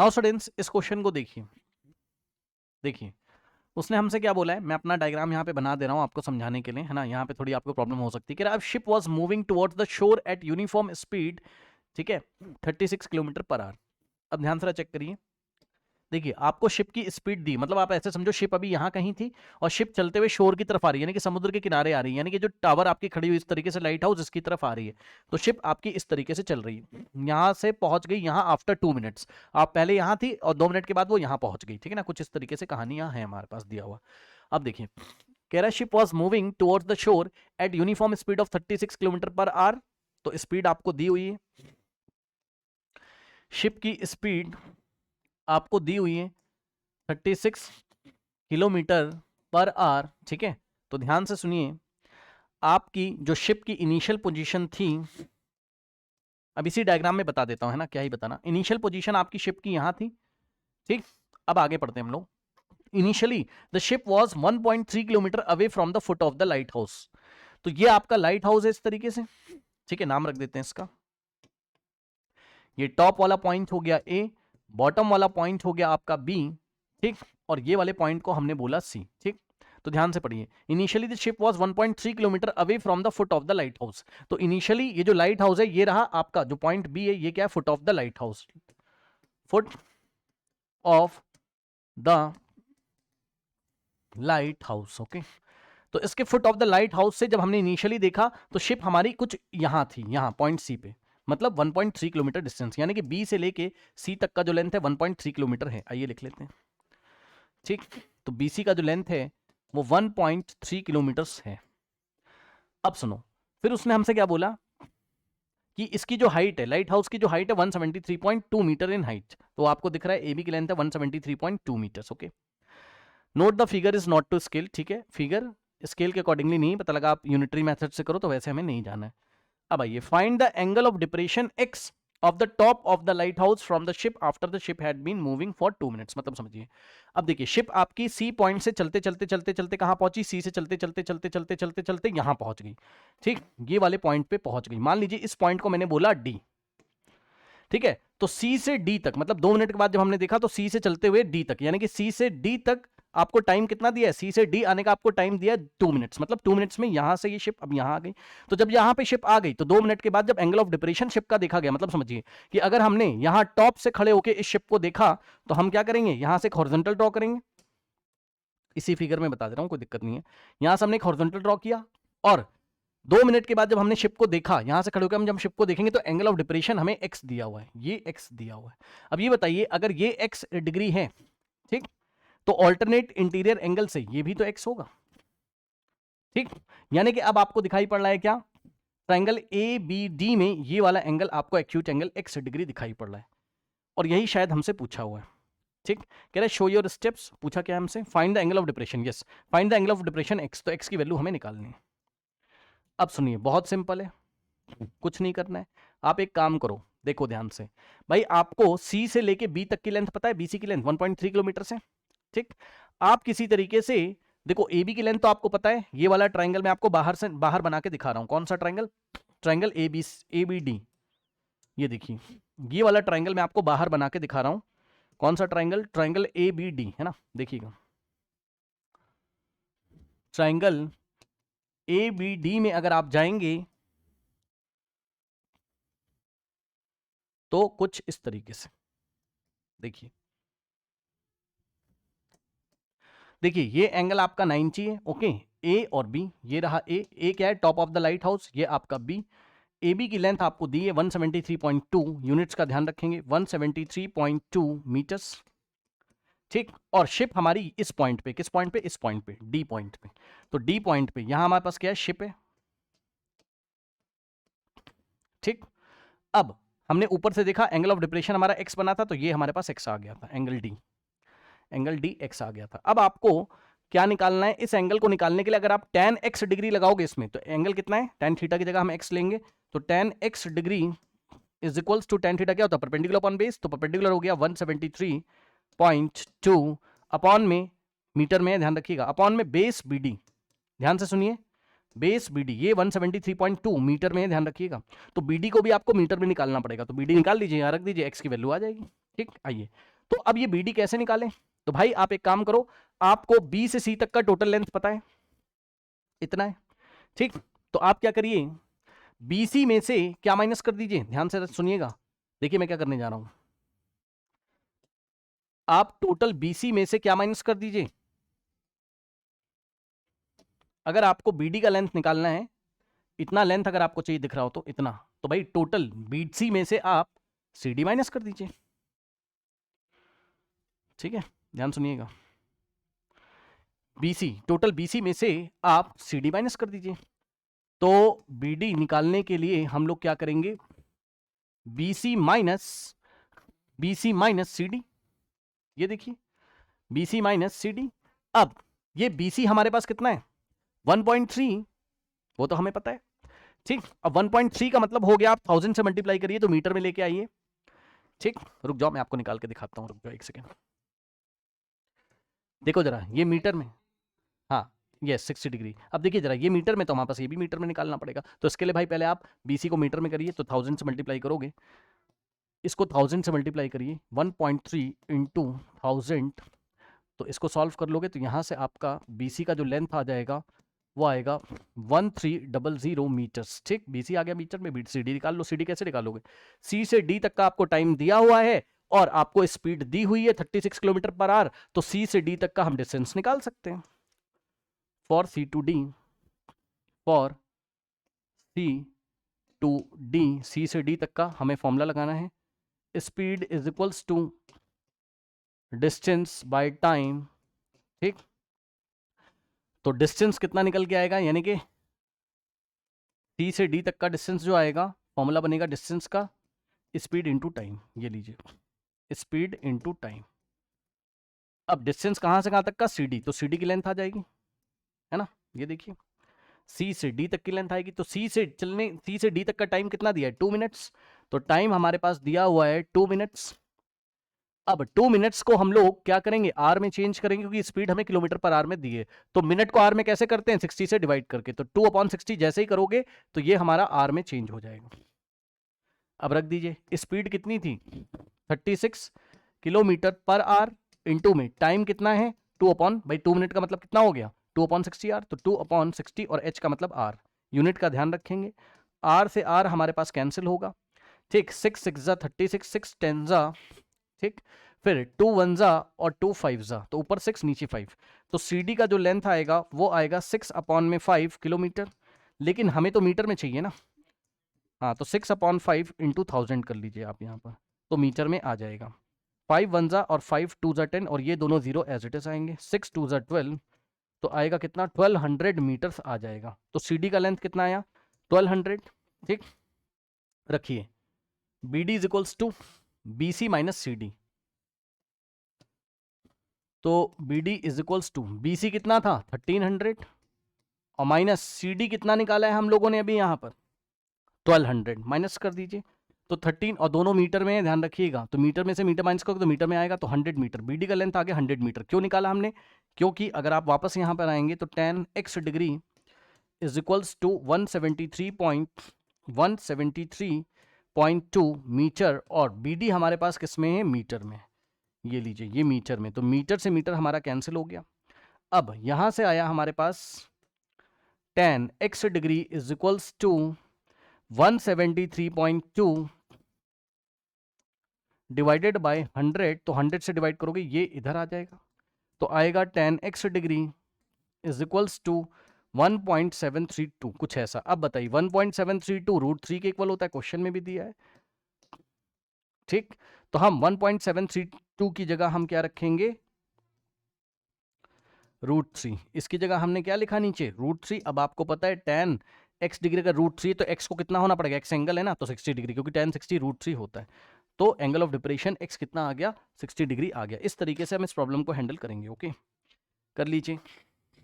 Now students इस question को देखिए, देखिए उसने हमसे क्या बोला है, मैं अपना डायग्राम यहाँ पे बना दे रहा हूँ आपको समझाने के लिए, है ना। यहाँ पे थोड़ी आपको प्रॉब्लम हो सकती है कि ship was moving towards the shore eight uniform speed, ठीक है, 36 किलोमीटर पर आवर। अब ध्यान से चेक करिए, देखिए आपको शिप की स्पीड दी, मतलब आप ऐसे समझो शिप अभी यहाँ कहीं थी और शिप चलते हुए शोर की तरफ आ रही है, यानी कि समुद्र के किनारे आ रही है, यानी कि जो टावर आपकी खड़ी हुई इस तरीके से लाइट हाउस इसकी तरफ आ रही है, तो शिप आपकी इस तरीके से चल रही है, यहाँ से पहुंच गई यहाँ आफ्टर 2 मिनट्स। आप पहले यहाँ थी और 2 मिनट के बाद वो यहाँ पहुंच गई, ठीक है ना। कुछ इस तरीके से कहानी यहाँ है हमारे पास दिया हुआ। अब देखिए कह रहा ship was moving towards the shore eight uniform speed of 36 kilometre per hour. तो स्पीड आपको दी हुई है, शिप की स्पीड आपको दी हुई है 36 किलोमीटर पर आवर, ठीक है। तो ध्यान से सुनिए, आपकी जो शिप की इनिशियल पोजीशन थी, अब इसी डायग्राम में बता देता हूं, है ना, क्या ही बताना। इनिशियल पोजीशन आपकी शिप की यहां थी, ठीक। अब आगे पढ़ते हैं हम लोग। Initially the ship was 1.3 kilometre away from the foot of the light house. तो ये आपका लाइट हाउस है इस तरीके से, ठीक है, नाम रख देते हैं इसका। ये टॉप वाला पॉइंट हो गया ए, बॉटम वाला पॉइंट हो गया आपका बी, ठीक, और ये वाले पॉइंट को हमने बोला सी, ठीक। तो ध्यान से पढ़िए, initially the ship was 1.3 kilometre away from the foot of the light house. तो इनिशियली ये जो लाइट हाउस है ये रहा आपका, जो पॉइंट बी है ये क्या है, foot of the light house, foot of the light house, okay. तो इसके foot of the light house से जब हमने इनिशियली देखा तो शिप हमारी कुछ यहां थी, यहां पॉइंट सी पे, मतलब 1.3 किलोमीटर डिस्टेंस, यानी कि बी से लेके सी तक का जो लेंथ है 1.3 किलोमीटर है। आइए लिख लेते हैं, ठीक। तो बीसी का जो लेंथ है वो 1.3 किलोमीटर्स है। अब सुनो, फिर उसने हमसे क्या बोला कि इसकी जो हाइट है, लाइट हाउस की जो हाइट है 173.2 मीटर इन हाइट। तो आपको दिख रहा है एबी की लेंथ है 173.2 meters, okay. Note the figure is not to scale, ठीक है, फिगर स्केल के अकॉर्डिंगली नहीं, पता लगा आप यूनिटरी मेथड से करो तो वैसे हमें नहीं जाना है। अब आइए, find the angle of depression x of the top of the lighthouse from the ship after the ship had been moving for 2 minutes. मतलब समझिए, अब देखिए शिप आपकी सी पॉइंट से चलते चलते चलते चलते कहां पहुंची, सी से चलते चलते चलते चलते चलते चलते यहां पहुंच गई, ठीक, ये वाले पॉइंट पे पहुंच गई। मान लीजिए इस पॉइंट को मैंने बोला डी, ठीक है। तो सी से डी तक, मतलब 2 मिनट के बाद जब हमने देखा तो सी से चलते हुए डी तक, यानी कि सी से डी तक आपको टाइम कितना दिया है, सी से डी आने का आपको टाइम दिया है 2 मिनट्स, मतलब 2 मिनट्स में यहां से ये शिप अब यहां आ गई। तो जब यहां पे शिप आ गई तो 2 मिनट के बाद जब एंगल ऑफ डिप्रेशन शिप का देखा गया, मतलब समझिए कि अगर हमने यहां टॉप से खड़े होकर इस शिप को देखा तो हम क्या करेंगे, यहां से एक हॉरिजॉन्टल ड्रॉ करेंगे, इसी फिगर में बता दे रहा हूं, कोई दिक्कत नहीं है। यहां से हमने एक हॉरिजॉन्टल ड्रॉ किया और 2 मिनट के बाद जब हमने शिप को देखा, यहां से खड़े होकर हम जब शिप को देखेंगे तो एंगल ऑफ डिप्रेशन हमें एक्स दिया हुआ है, ये एक्स दिया हुआ है। अब ये बताइए अगर ये एक्स डिग्री है, ठीक, तो ऑल्टरनेट इंटीरियर एंगल से ये भी तो एक्स होगा, ठीक। यानी कि अब आपको दिखाई पड़ रहा है क्या, ट्रायंगल ए बी डी में ये वाला एंगल आपको एक्यूट एंगल एक्स डिग्री दिखाई पड़ रहा है, और यही शायद हमसे पूछा हुआ है, ठीक। कह रहे शो योर स्टेप्स, पूछा क्या हमसे, find the angle of depression, yes, find the angle of depression x, तो एक्स की वैल्यू हमें निकालनी है। अब सुनिए बहुत सिंपल है, कुछ नहीं करना है, आप एक काम करो, देखो ध्यान से भाई, आपको सी से लेके बी तक की लेंथ पता है, बीसी की लेंथ 1.3 किलोमीटर से, ठीक। आप किसी तरीके से देखो, ए बी की लेंथ तो आपको पता है, ये वाला ट्रायंगल मैं आपको बाहर से बाहर बना के दिखा रहा हूं, कौन सा triangle, triangle A B D, ये देखिए ये वाला ट्रायंगल मैं आपको बाहर बना के दिखा रहा हूं, कौन सा triangle, triangle A B D, है ना, देखिएगा ट्रायंगल ए बी डी में अगर आप जाएंगे तो कुछ इस तरीके से देखिए, देखिए ये एंगल आपका 90 है, ओके, ए और बी, ये रहा ए क्या है, top of the light house, ये आपका बी। ए बी की लेंथ आपको दी है 173.2, यूनिट्स का ध्यान रखेंगे 173.2 मीटर्स, ठीक। और शिप हमारी इस पॉइंट पे, किस पॉइंट पे, इस पॉइंट पे, डी पॉइंट पे। तो डी पॉइंट पे यहां हमारे पास क्या है, शिप है, ठीक। अब हमने ऊपर से देखा एंगल ऑफ डिप्रेशन हमारा एक्स बना था, तो ये हमारे पास एक्स आ गया था, एंगल डी एक्स आ गया था। अब आपको क्या निकालना है, इस एंगल को निकालने के लिए अगर आप tan x डिग्री लगाओगे इसमें, तो एंगल कितना है, tan थीटा की जगह हम x लेंगे, तो tan x degree is equals to tan theta क्या होता है, परपेंडिकुलर अपॉन बेस, तो परपेंडिकुलर हो गया 173.2 अपॉन में, मीटर में ध्यान रखिएगा, अपॉन में बेस बी डी, ध्यान से सुनिए, बेस बीडी ये 173.2 मीटर में ध्यान रखिएगा। तो बीडी को भी आपको मीटर में निकालना पड़ेगा, तो बीडी निकाल लीजिए, यहां रख दीजिए, एक्स की वैल्यू आ जाएगी। ठीक, आइए तो अब ये BD कैसे निकालें? तो भाई आप एक काम करो, आपको B से C तक का टोटल लेंथ पता है, इतना है, ठीक। तो आप क्या करिए, BC में से क्या माइनस कर दीजिए, ध्यान से सुनिएगा, देखिए मैं क्या करने जा रहा हूं। आप टोटल BC में से क्या माइनस कर दीजिए, अगर आपको BD का लेंथ निकालना है, इतना लेंथ अगर आपको चाहिए दिख रहा हो तो इतना, तो भाई टोटल BC में से आप CD माइनस कर दीजिए, ठीक है, ध्यान सुनिएगा। BC, टोटल BC में से आप CD माइनस कर दीजिए। तो BD निकालने के लिए हम लोग क्या करेंगे, BC माइनस CD, ये देखिए BC माइनस CD। अब ये BC हमारे पास कितना है, 1.3, वो तो हमें पता है, ठीक। अब 1.3 का मतलब हो गया, आप 1000 से मल्टीप्लाई करिए तो मीटर में लेके आइए, ठीक। रुक जाओ मैं आपको निकाल के दिखाता हूं, रुक जाओ एक सेकेंड, देखो जरा ये मीटर में, हाँ यस 60 डिग्री। अब देखिए जरा ये मीटर में, तो हमारे पास ये भी मीटर में निकालना पड़ेगा, तो इसके लिए भाई पहले आप BC को मीटर में करिए, तो 1000 से मल्टीप्लाई करोगे, इसको 1000 से मल्टीप्लाई करिए, 1.3 इंटू 1000, तो इसको सॉल्व कर लोगे तो यहाँ से आपका BC का जो लेंथ आ जाएगा वो आएगा 1300 मीटर्स, ठीक। BC आ गया मीटर में, CD निकाल लो। CD कैसे निकालोगे, C से D तक का आपको टाइम दिया हुआ है और आपको स्पीड दी हुई है 36 किलोमीटर पर आवर, तो C से D तक का हम डिस्टेंस निकाल सकते हैं। For C to D, for C to D, C से D तक का हमें फॉर्मूला लगाना है, speed is equals to distance by time, ठीक। तो डिस्टेंस कितना निकल के आएगा, यानी कि C से D तक का डिस्टेंस जो आएगा, फॉर्मूला बनेगा डिस्टेंस का स्पीड इनटू टाइम, ये लीजिए स्पीड इनटू टाइम। अब डिस्टेंस कहां से कहां तक का, CD, तो CD की लेंथ आ जाएगी, है ना, ये देखिए C से D तक की लेंथ आएगी, तो C से D तक का टाइम कितना दिया है, 2 मिनट्स, तो टाइम हमारे पास दिया हुआ है 2 मिनट्स। अब 2 मिनट्स को हम लोग क्या करेंगे, आर में चेंज करेंगे, क्योंकि स्पीड हमें किलोमीटर पर आवर में दी है, तो मिनट को आर में कैसे करते हैं, 60 से डिवाइड करके, तो 2/60 जैसे ही करोगे तो ये हमारा आर में चेंज हो जाएगा। अब रख दीजिए, स्पीड कितनी थी 36 किलोमीटर पर आवर, इंटू में टाइम कितना है 2 मिनट का मतलब कितना हो गया 2/60 आर, तो 2/60 और h का मतलब आर, यूनिट का ध्यान रखेंगे, आर से आर हमारे पास कैंसिल होगा, ठीक। 6 6 जा 36, 6 10 जा, ठीक, फिर 2 1 जा और 2 5 जा, तो ऊपर 6 नीचे 5, तो CD का जो लेंथ आएगा वो आएगा 6/5 किलोमीटर, लेकिन हमें तो मीटर में चाहिए ना, हाँ, तो 6/5 इंटू 1000 कर लीजिए आप यहाँ पर, तो मीटर में आ जाएगा। 5 1 जा और 5 2 जा 10, और ये दोनों जीरो एज इट इज आएंगे, 6 2 जा 12, तो आएगा कितना 1200 मीटर्स आ जाएगा। तो CD का लेंथ कितना आया 1200, ठीक। रखिए BD is equals to BC minus CD, तो BD is equals to BC कितना था 1300 और माइनस CD कितना निकाला है हम लोगों ने अभी यहाँ पर 1200, माइनस कर दीजिए, तो 13, और दोनों मीटर में है, ध्यान रखिएगा, तो मीटर में से मीटर माइनस करोगे तो मीटर में आएगा, तो 100 मीटर। BD का लेंथ आ गया 100 मीटर। क्यों निकाला हमने, क्योंकि अगर आप वापस यहाँ पर आएंगे तो tan x degree is equals to 173.2 meter, और BD हमारे पास किस में है, मीटर में, ये लीजिए ये मीटर में, तो मीटर से मीटर हमारा कैंसिल हो गया। अब यहां से आया हमारे पास tan x degree is equals to 173.2 divided by 100, तो 100 से डिवाइड करोगे ये इधर आ जाएगा, तो आएगा tan x degree is equals to 1.732, कुछ ऐसा। अब बताइए 1.732 √3 के इक्वल होता है, क्वेश्चन में भी दिया है, ठीक। तो हम 1.732 की जगह हम क्या रखेंगे √3, इसकी जगह हमने क्या लिखा नीचे √3। अब आपको पता है tan x डिग्री का √3, तो x को कितना होना पड़ेगा, x एंगल है ना, तो 60 डिग्री, क्योंकि tan 60 √3 होता है, तो एंगल ऑफ डिप्रेशन x कितना आ गया 60 डिग्री आ गया। इस तरीके से हम इस प्रॉब्लम को हैंडल करेंगे, ओके, कर लीजिए।